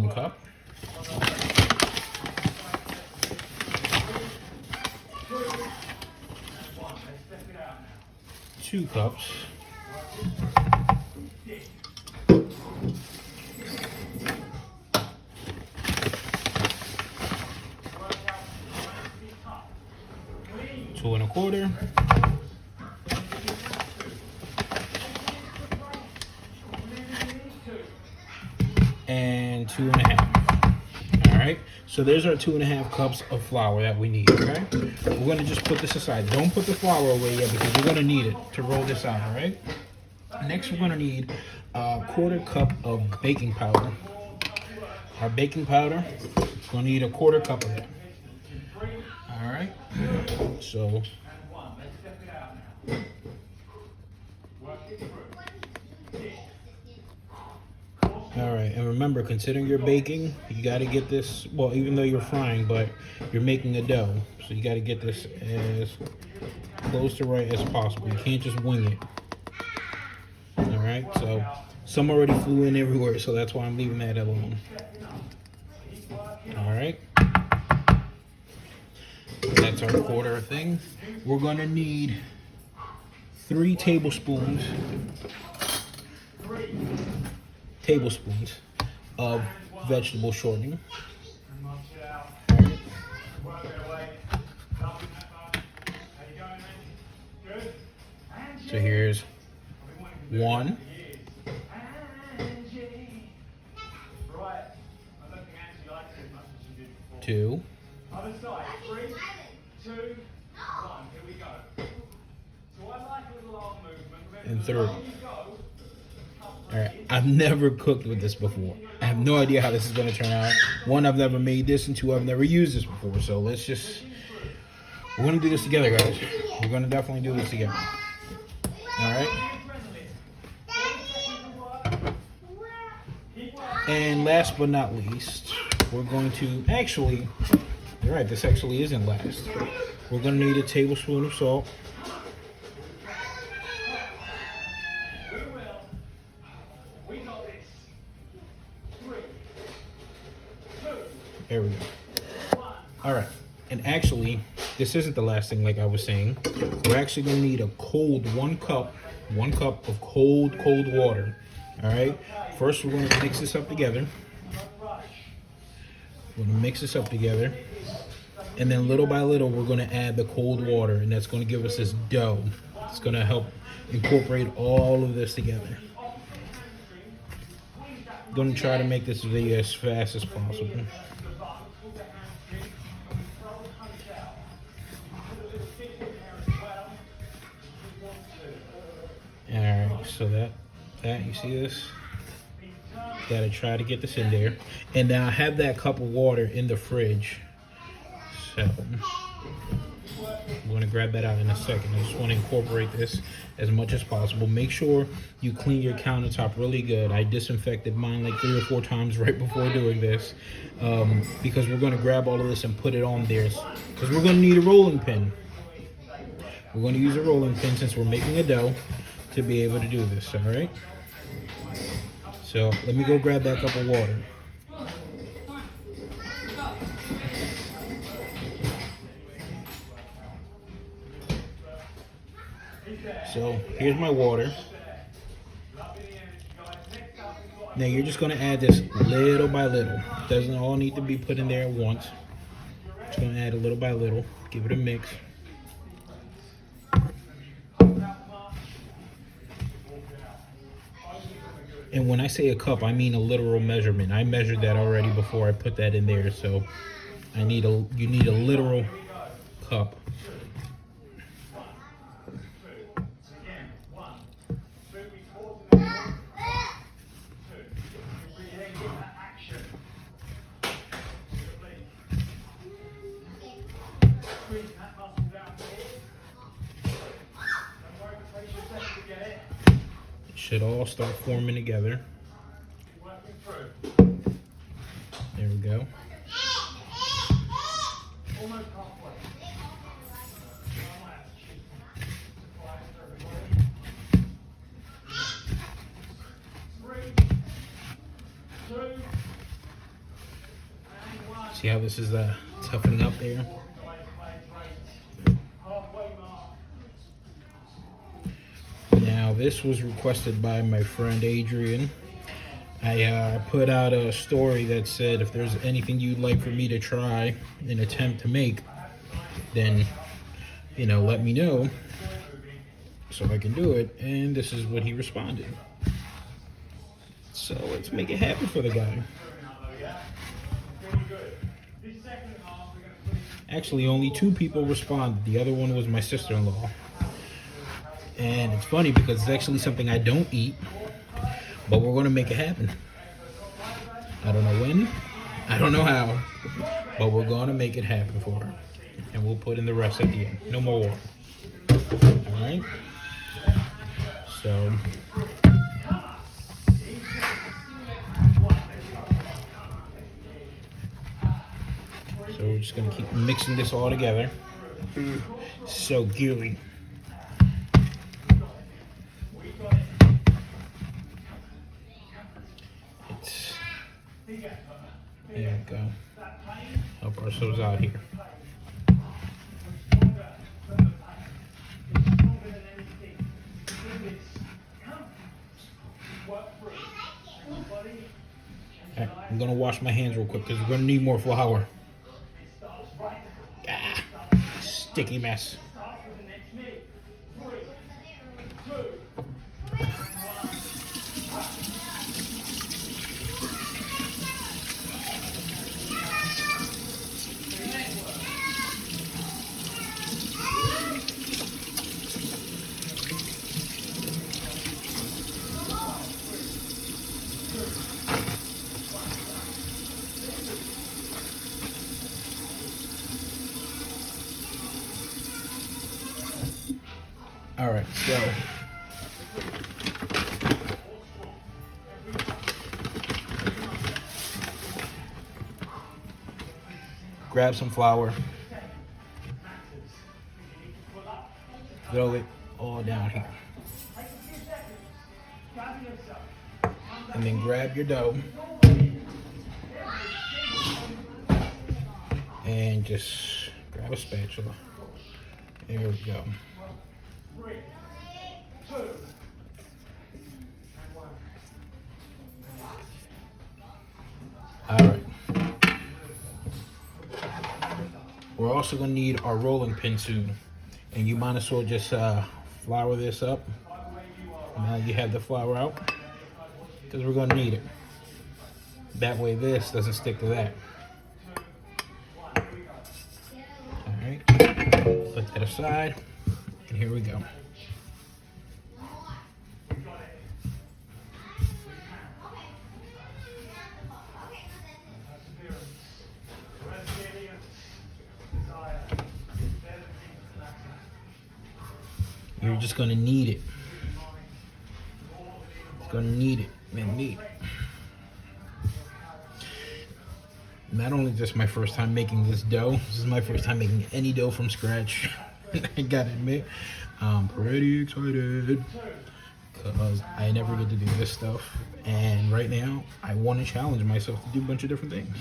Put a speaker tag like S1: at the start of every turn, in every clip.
S1: 1 cup. 2 cups. 2 1/4. And 2 1/2. All right, so there's our 2 1/2 cups of flour that we need. Okay, we're gonna just put this aside. Don't put the flour away yet because we're gonna need it to roll this out. All right. Next, we're gonna need a 1/4 cup of baking powder. Our baking powder, we're gonna need a 1/4 cup of it. All right. So. All right, and remember, considering you're baking, you got to get this, well, even though you're frying, but you're making a dough. So you got to get this as close to right as possible. You can't just wing it. All right, so some already flew in everywhere, so that's why I'm leaving that alone. All right. That's our 1/4 thing. We're going to need 3 tablespoons of vegetable shortening. So here's 1, 2, and 3. All right, I've never cooked with this before. I have no idea how this is going to turn out. 1, I've never made this, and 2, I've never used this before. So we're going to do this together, guys. We're going to definitely do this together. All right. And last but not least, we're going to, actually, you're right, this actually isn't last. We're going to need a tablespoon of salt. There we go. All right, and actually, this isn't the last thing like I was saying. We're actually gonna need a cold 1 cup of cold water. All right, first we're gonna mix this up together. We're gonna mix this up together, and then little by little, we're gonna add the cold water, and that's gonna give us this dough. It's gonna help incorporate all of this together. I'm gonna try to make this video as fast as possible. All right, so that you see this? Gotta try to get this in there, and now I have that cup of water in the fridge. So I'm gonna grab that out in a second. I just want to incorporate this as much as possible. Make sure you clean your countertop really good. I disinfected mine like 3 or 4 times right before doing this, because we're gonna grab all of this and put it on there. Because we're gonna need a rolling pin. We're gonna use a rolling pin since we're making a dough to be able to do this. All right. So let me go grab that cup of water. So here's my water. Now you're just going to add this little by little. Doesn't all need to be put in there at once. Just going to add a little by little. Give it a mix. And when I say a cup, I mean a literal measurement. I measured that already before I put that in there, so you need a literal cup. Should all start forming together. There we go. See how this is toughening up there? Now, this was requested by my friend Adrian. I put out a story that said if there's anything you'd like for me to try and attempt to make, then, you know, let me know so I can do it. And this is what he responded. So let's make it happen for the guy. Actually, only 2 people responded. The other one was my sister-in-law. And it's funny because it's actually something I don't eat, but we're going to make it happen. I don't know when, I don't know how, but we're going to make it happen for her. And we'll put in the rest at the end. No more water. All right? So we're just going to keep mixing this all together. So gooey. There we go. Help ourselves out here. Right, I'm gonna wash my hands real quick because we're gonna need more flour. Ah, sticky mess. All right, so grab some flour, throw it all down here, and then grab your dough and just grab a spatula. There we go. All right. We're also going to need our rolling pin soon. And you might as well just flour this up. Now you have the flour out. Because we're going to need it. That way this doesn't stick to that. All right. Put that aside. And here we go. You're just gonna knead it. Gonna knead it and knead it. Not only is this my first time making this dough, this is my first time making any dough from scratch. I gotta admit, I'm pretty excited because I never get to do this stuff. And right now, I want to challenge myself to do a bunch of different things.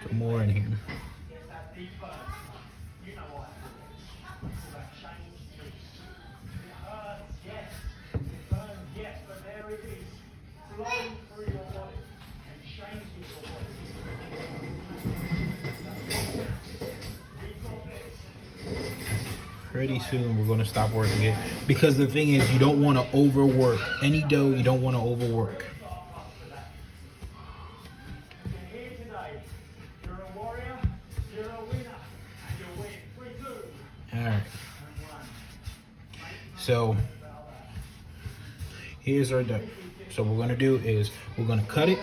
S1: Put more in here. Pretty soon we're going to stop working it because the thing is you don't want to overwork any dough. You don't want to overwork. All right. So here's our dough. So what we're going to do is we're going to cut it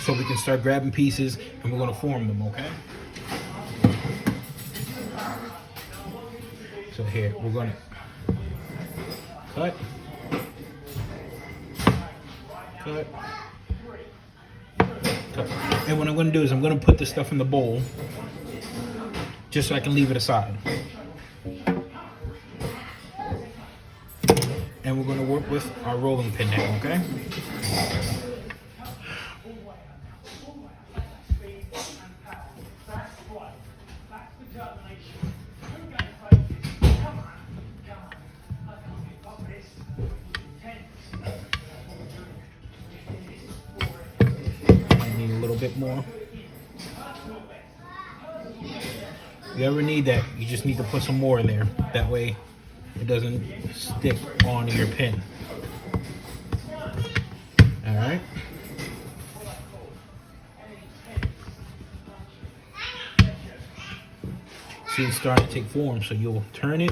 S1: so we can start grabbing pieces and we're going to form them, okay? So here, we're gonna cut, cut, cut. And what I'm gonna do is I'm gonna put this stuff in the bowl just so I can leave it aside. And we're gonna work with our rolling pin now, okay? I need a little bit more. If you ever need that, you just need to put some more in there. That way it doesn't stick onto your pin. All right. See, it's starting to take form, so you'll turn it.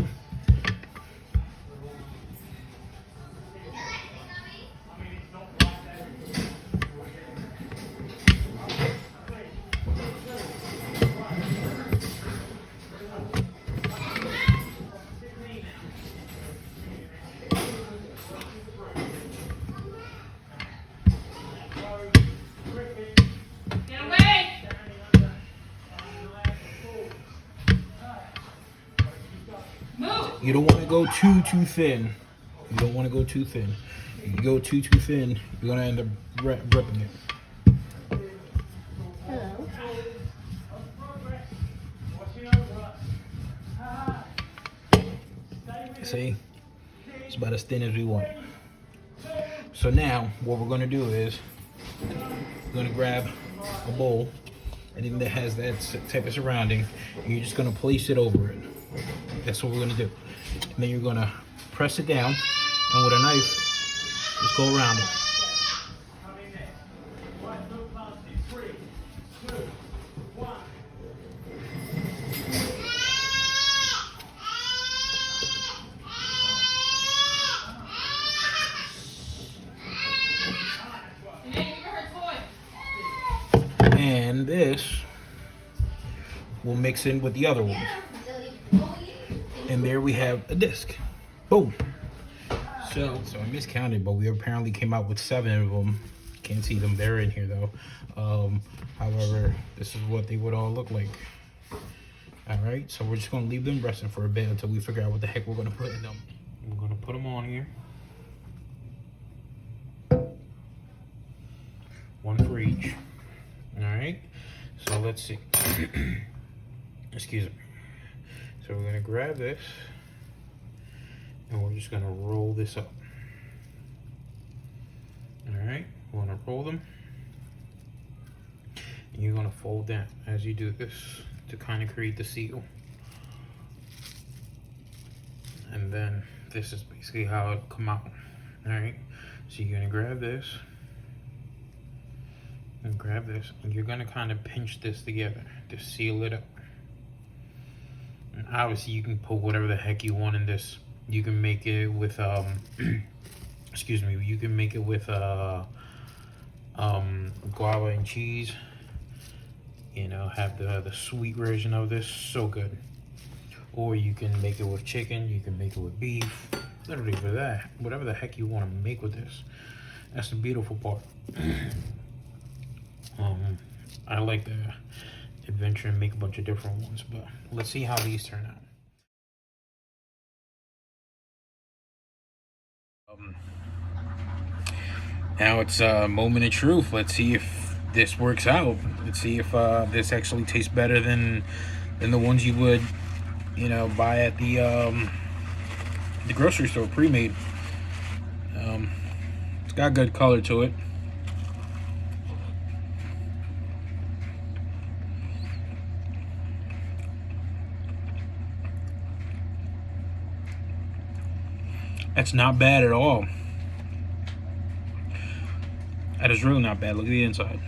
S1: You don't want to go too thin. You don't want to go too thin. If you go too thin, you're gonna end up ripping it.
S2: Hello.
S1: See, it's about as thin as we want. So now, what we're gonna do is we're gonna grab a bowl, anything that has that type of surrounding, and you're just gonna place it over it. That's what we're gonna do. And then you're gonna press it down, and with a knife, just go around it. And this will mix in with the other one. And there we have a disc. Boom. So I miscounted, but we apparently came out with 7 of them. Can't see them. They're in here though. However, this is what they would all look like. All right, so we're just gonna leave them resting for a bit until we figure out what the heck we're gonna put in them. We're gonna put them on here. 1 for each. All right, so let's see. Excuse me. So we're gonna grab this and we're just gonna roll this up. All right, we're gonna roll them. And you're gonna fold that as you do this to kind of create the seal. And then this is basically how it'll come out. All right, so you're gonna grab this and grab this, and you're gonna kind of pinch this together to seal it up. And obviously you can put whatever the heck you want in this. You can make it with excuse me, you can make it with guava and cheese. You know, have the sweet version of this, so good. Or you can make it with chicken, you can make it with beef, literally for that. Whatever the heck you want to make with this. That's the beautiful part. I like the adventure and make a bunch of different ones, but let's see how these turn out. Now it's a moment of truth. Let's see if this works out. Let's see if this actually tastes better than the ones you would, you know, buy at the grocery store pre-made. It's got good color to it. That's not bad at all. That is really not bad. Look at the inside.